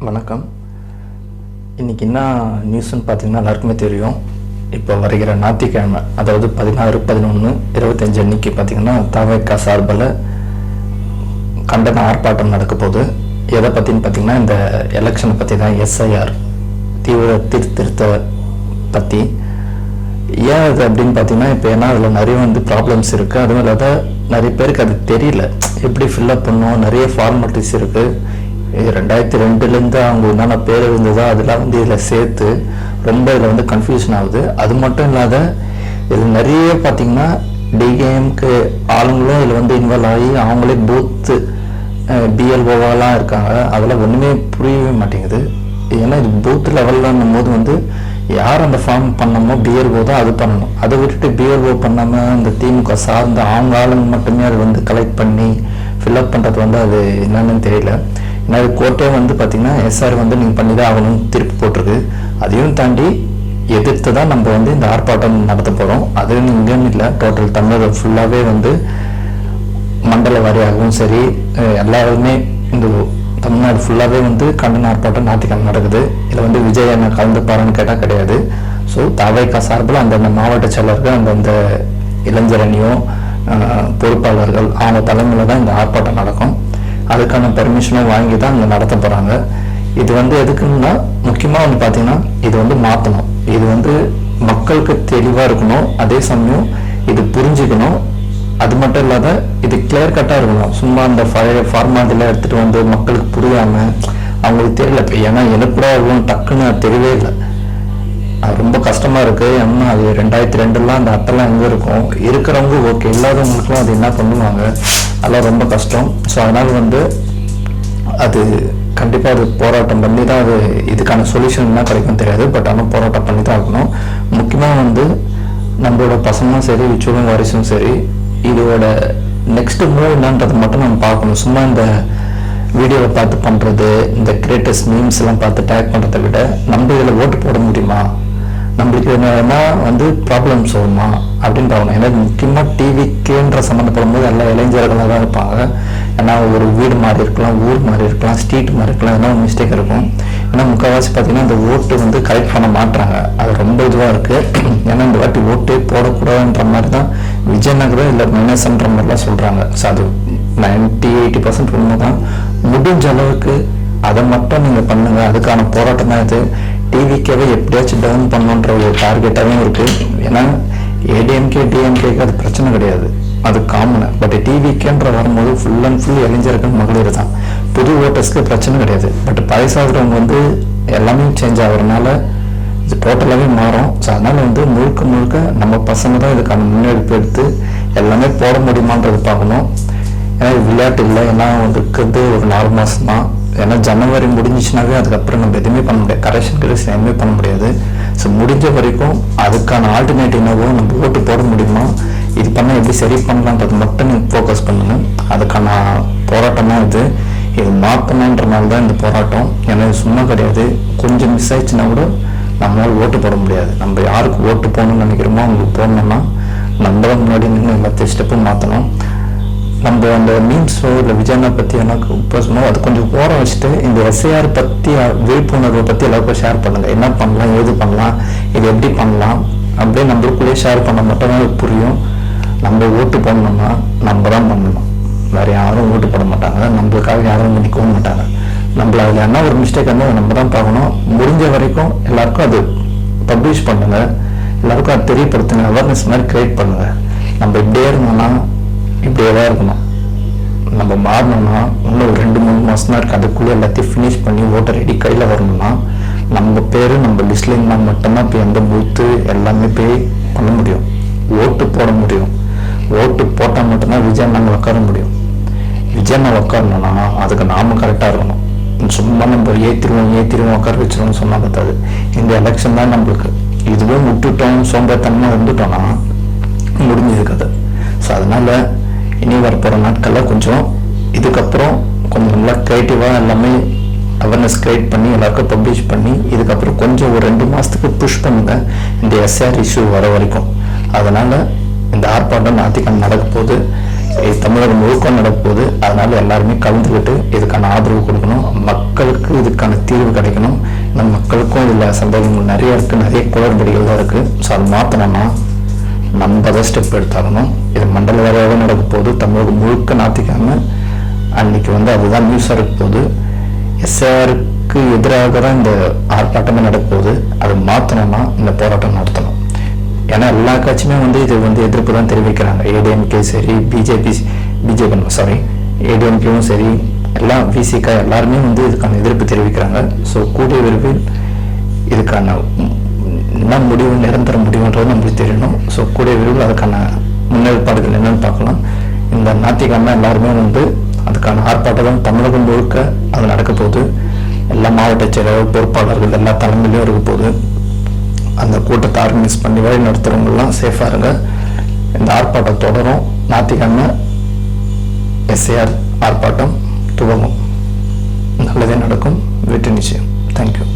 வணக்கம். இன்றைக்கி என்ன நியூஸ்ன்னு பார்த்தீங்கன்னா எல்லாருக்குமே தெரியும். இப்போ வருகிற ஞாயிற்றுக்கிழமை, அதாவது 16/11/25 அன்னைக்கு பார்த்தீங்கன்னா தவேகா சார்பில் கண்டன ஆர்ப்பாட்டம் நடக்க போகுது. எதை பற்றின்னு பார்த்தீங்கன்னா இந்த எலெக்ஷனை பற்றி தான், எஸ்ஐஆர் தீவிர திருத்த பற்றி. ஏன் அது அப்படின்னு பார்த்தீங்கன்னா, இப்போ ஏன்னா அதில் நிறைய ப்ராப்ளம்ஸ் இருக்குது. அதுவும் இல்லாத நிறைய பேருக்கு அது தெரியல, எப்படி ஃபில்அப் பண்ணணும், நிறைய ஃபார்மாலிட்டிஸ் இருக்குது. 2002 அவங்க என்னென்ன பேர் இருந்ததோ அதெல்லாம் இதில் சேர்த்து ரொம்ப இதில் கன்ஃபியூஷன் ஆகுது. அது மட்டும் இல்லாத இதில் நிறைய பார்த்தீங்கன்னா டிகேஎம்க்கு ஆளுங்களும் இதில் இன்வால்வ் ஆகி அவங்களே பூத்து பிஎல்ஓவாலாம் இருக்காங்க. அதெல்லாம் ஒன்றுமே புரியவே மாட்டேங்குது. ஏன்னா இது பூத் லெவலில் போது யார் அந்த ஃபார்ம் பண்ணமோ பிஎல்ஓ தான் அது பண்ணணும். அதை விட்டுட்டு பிஎல்ஓ பண்ணாமல் இந்த திமுக சார்ந்த அவங்க ஆளுங்க மட்டுமே அது கலெக்ட் பண்ணி ஃபில்அப் பண்ணுறது அது என்னன்னு தெரியல. ஏன்னா அது கோர்ட்டே பார்த்தீங்கன்னா எஸ்ஆர் நீங்கள் பண்ணி தான் ஆகணும்னு திருப்பி போட்டிருக்கு. அதையும் தாண்டி எதிர்த்து தான் நம்ம இந்த ஆர்ப்பாட்டம் நடத்த போகிறோம். அது இங்கேன்னு இல்லை, டோட்டல் தமிழகம் ஃபுல்லாகவே மண்டல வாரியாகவும் சரி எல்லாருமே இந்த தமிழ்நாடு ஃபுல்லாகவே கண்டன ஆர்ப்பாட்டம் ஞாயிற்றுக்கிழமை நடக்குது. இதில் விஜய் என்ன கலந்துப்பாருன்னு கேட்டால் கிடையாது. ஸோ தவேகா சார்பில் அந்தந்த மாவட்ட செயலர்கள் அந்தந்த இளைஞர் அணியோ பொறுப்பாளர்கள் அவங்க தலைமையில் தான் இந்த ஆர்ப்பாட்டம் நடக்கும். அதுக்கான பெர்மிஷனும் வாங்கி தான் அங்கே நடத்த போகிறாங்க. இது எதுக்குன்னா முக்கியமாக பார்த்தீங்கன்னா இது மாற்றணும். இது மக்களுக்கு தெளிவாக இருக்கணும். அதே சமயம் இது புரிஞ்சுக்கணும். அது மட்டும் இல்லாத இது கிளியர் கட்டாக இருக்கணும். சும்மா அந்த ஃபார்மாலிட்டியில் எடுத்துகிட்டு மக்களுக்கு புரியாமல் அவங்களுக்கு தெரியல. இப்போ ஏன்னா எனக்கு கூட அவ்வளோ டக்குன்னு தெரியவே இல்லை. அது ரொம்ப கஷ்டமாக இருக்குது. ஏன்னா அது 2002 அந்த அட்டெல்லாம் எங்கே இருக்கும், இருக்கிறவங்க ஓகே, இல்லாதவங்களுக்குலாம் அது என்ன பண்ணுவாங்க, அதெல்லாம் ரொம்ப கஷ்டம். ஸோ அதனால் அது கண்டிப்பாக அது போராட்டம் பண்ணி தான் அது இதுக்கான சொல்யூஷன் என்ன கிடைக்கும் தெரியாது. பட் ஆனால் போராட்டம் பண்ணி தான் இருக்கணும். முக்கியமாக நம்மளோட பசங்களும் சரி விச்சுவலும் வாரிசும் சரி இதோட நெக்ஸ்ட் மூவ் என்னன்றது மட்டும் நம்ம பார்க்கணும். சும்மா இந்த வீடியோவை பார்த்து பண்ணுறது, இந்த கிரியேட்டர்ஸ் மீம்ஸ் எல்லாம் பார்த்து டேக் பண்ணுறதை விட நம்ம இதில் ஓட்டு போட முடியுமா, நம்மளுக்கு என்னன்னா ப்ராப்ளம்ஸ் வருமா அப்படின்னு பார்க்கணும். ஏன்னா முக்கியமாக டிவிக்குன்ற சம்மந்தப்படும் போது எல்லா இளைஞர்களாக தான் இருப்பாங்க. ஏன்னா ஒரு வீடு மாறி இருக்கலாம், ஊர் மாறி இருக்கலாம், ஸ்ட்ரீட் மாறி இருக்கலாம், ஏன்னா ஒரு மிஸ்டேக் இருக்கும். ஏன்னா முக்கால்வாசி பார்த்தீங்கன்னா இந்த ஓட்டு கலெக்ட் பண்ண மாட்டாங்க. அது ரொம்ப இதுவாக இருக்குது. ஏன்னா இந்த வாட்டி ஓட்டே போடக்கூடாதுன்ற மாதிரி தான் விஜயநகரம் இல்லை மைனஸ்ன்ற மாதிரிலாம் சொல்கிறாங்க. ஸோ அது 90-80% உண்மை தான். முடிஞ்ச அளவுக்கு அதை மட்டும் நீங்கள் பண்ணுங்கள். அதுக்கான போராட்டம் தான் இது. டிவிக்கவே எப்படியாச்சும் டவுன் பண்ணணுன்ற ஒரு டார்கெட்டாகவே இருக்குது. ஏன்னா ஏடிஎம்கே டிஎம்கேக்கு அது பிரச்சனை கிடையாது, அது காமன். பட் டிவிக்கேன்ற வரும்போது ஃபுல் அண்ட் ஃபுல் இளைஞர்கள் மகளிர் தான். புது ஓட்டர்ஸ்க்கு பிரச்சனை கிடையாது. பட் பழசாகிறவங்க எல்லாமே சேஞ்ச் ஆகிறதுனால இது டோட்டலாகவே மாறும். ஸோ அதனால் முழுக்க முழுக்க நம்ம பசங்க தான் இதுக்கான முன்னெடுப்பு எடுத்து எல்லாமே போட முடியுமான்றது பார்க்கணும். ஏன்னா விளையாட்டு இல்லை. ஏன்னா இருக்கிறது ஒரு 4 மாதம் தான். ஏன்னா ஜனவரி முடிஞ்சிச்சுனாவே அதுக்கப்புறம் நம்ம எதுவுமே பண்ண முடியாது, கரெக்ஷன் எதுவுமே பண்ண முடியாது. ஸோ முடிஞ்ச வரைக்கும் அதுக்கான ஆல்டர்னேட்டிவாவோ நம்ம ஓட்டு போட முடியுமா, இது பண்ணால் எப்படி சரி பண்ணலான்றது மட்டும் நீங்கள் ஃபோக்கஸ் பண்ணுங்கள். அதுக்கான போராட்டம் தான் இது மாற்றணுன்றனால தான் இந்த போராட்டம். ஏன்னா சும்மா கிடையாது. கொஞ்சம் மிஸ் ஆயிடுச்சுன்னா கூட நம்மளால் ஓட்டு போட முடியாது. நம்ம யாருக்கு ஓட்டு போகணும்னு நினைக்கிறோமோ அவங்களுக்கு போடணும்னா நம்ம தான் முன்னாடி நின்று எல்லாத்தையும் ஸ்டெப்பும் மாற்றணும். நம்ம அந்த மீம்ஸோ இல்லை விஜயனை பற்றி எனக்கு பேசணும், அது கொஞ்சம் ஓரம் வச்சுட்டு இந்த எஸ்ஐஆர் பற்றி விழிப்புணர்வை பற்றி எல்லாருக்கும் ஷேர் பண்ணுங்கள். என்ன பண்ணலாம், ஏது பண்ணலாம், இது எப்படி பண்ணலாம் அப்படியே நம்மளுக்குள்ளேயே ஷேர் பண்ண மட்டும்தான் அது புரியும். நம்ம ஓட்டு போடணும்னா நம்ம தான் பண்ணணும், வேறு யாரும் ஓட்டு போட மாட்டாங்க. நம்மளுக்காக யாரும் நிற்கவும் மாட்டாங்க. நம்மள அதில் என்ன ஒரு மிஸ்டேக் வந்து நம்ம தான் பார்க்கணும். முடிஞ்ச வரைக்கும் எல்லாருக்கும் அது பப்ளிஷ் பண்ணுங்கள், எல்லாருக்கும் அது தெரியப்படுத்துங்க, அவேர்னஸ் மாதிரி க்ரியேட் பண்ணுங்கள். நம்ம இப்படியே இருந்தோம்னா இப்படியே தான் இருக்கணும். நம்ம மாறணும்னா இன்னும் 2-3 மாதம் தான் இருக்குது. அதுக்குள்ளே எல்லாத்தையும் ஃபினிஷ் பண்ணி ஓட்டர் ஐடி கையில் வரணும்னா நம்ம பேர் நம்ம லிஸ்ட்ல இருந்தால் மட்டும்தான் இப்போ எந்த பூத்து எல்லாமே போய் பண்ண முடியும், ஓட்டு போட முடியும். ஓட்டு போட்டால் மட்டும்தான் விஜய் நாங்கள் உட்கார முடியும். விஜய் நான் உட்காரணும்னா அதுக்கு நாம கரெக்டாக இருக்கணும். சும்மா நம்ம ஏற்றிடுவோம் உட்கார வச்சிருவோம்னு சொன்னால் பார்த்தாது. இந்த எலெக்ஷன் தான் நம்மளுக்கு. இதுவே விட்டுட்டோம் சோம்பேத்தனமாக இருந்துட்டோம்னா முடிஞ்சது கதை. ஸோ அதனால் இனி வரப்போகிற நாட்களில் கொஞ்சம் இதுக்கப்புறம் கொஞ்சம் நல்லா க்ரியேட்டிவாக எல்லாமே அவேர்னஸ் க்ரியேட் பண்ணி எல்லாருக்கும் பப்ளிஷ் பண்ணி இதுக்கப்புறம் கொஞ்சம் ஒரு 2 மாதத்துக்கு புஷ் பண்ணுங்க இந்த எஸ்ஆர் இஷ்யூ வர வரைக்கும். அதனால் இந்த ஆர்ப்பாட்டம் ஞாயிற்றுக்கிழமை நடக்க போகுது. இது தமிழகம் முழுக்க நடப்போகுது. அதனால எல்லாருமே கலந்துக்கிட்டு இதுக்கான ஆதரவு கொடுக்கணும். மக்களுக்கு இதுக்கான தீர்வு கிடைக்கணும். நம்ம மக்களுக்கும் இதில் சந்தேகங்கள் நிறைய இருக்குது, நிறைய குளறுபடிகள் தான் இருக்குது. ஸோ அதை மாற்றணும்னா நம்ம தான் ஸ்டெப் எடுத்தாகணும். இது மண்டல வாரியாக நடக்க போகுது. தமிழகம் முழுக்க ஞாயிற்றுக்கிழமை அன்னைக்கு அதுதான் நியூஸாக இருக்க போகுது. எஸ்ஆருக்கு எதிராக தான் இந்த ஆர்ப்பாட்டமே நடக்க போகுது. அதை மாற்றணும்னா இந்த போராட்டம் நடத்தணும். ஏன்னா எல்லா கட்சியுமே இது எதிர்ப்பு தான் தெரிவிக்கிறாங்க. ஏடிஎம்கே சரி, ஏடிஎம்கேவும் சரி, எல்லாம் விசிகா எல்லாருமே இதுக்கான எதிர்ப்பு தெரிவிக்கிறாங்க. ஸோ கூடிய விரைவில் இதுக்கான என்ன முடிவு, நிரந்தர முடிவுன்றது நம்மளுக்கு தெரியணும். ஸோ கூடிய விரைவில் அதுக்கான முன்னேற்பாடுகள் என்னன்னு பார்க்கலாம். இந்த ஞாயிற்றுக்கிழமை எல்லாருமே அதுக்கான ஆர்ப்பாட்டம் தமிழகம் முழுக்க அது நடக்க போகுது. எல்லா மாவட்ட செயலாளர், பொறுப்பாளர்கள் எல்லா தலைமையிலையும் இருக்க போகுது. அந்த கூட்டத்தை ஆர்கனைஸ் பண்ணி வழி நடத்துகிறவங்கலாம் சேஃபாக இருங்க. இந்த ஆர்ப்பாட்டம் தொடரும். ஞாயிற்றுக்கிழமை எஸ்ஏஆர் ஆர்ப்பாட்டம் துவங்கும். நல்லதே நடக்கும். வெற்றி நிச்சயம். தேங்க்யூ.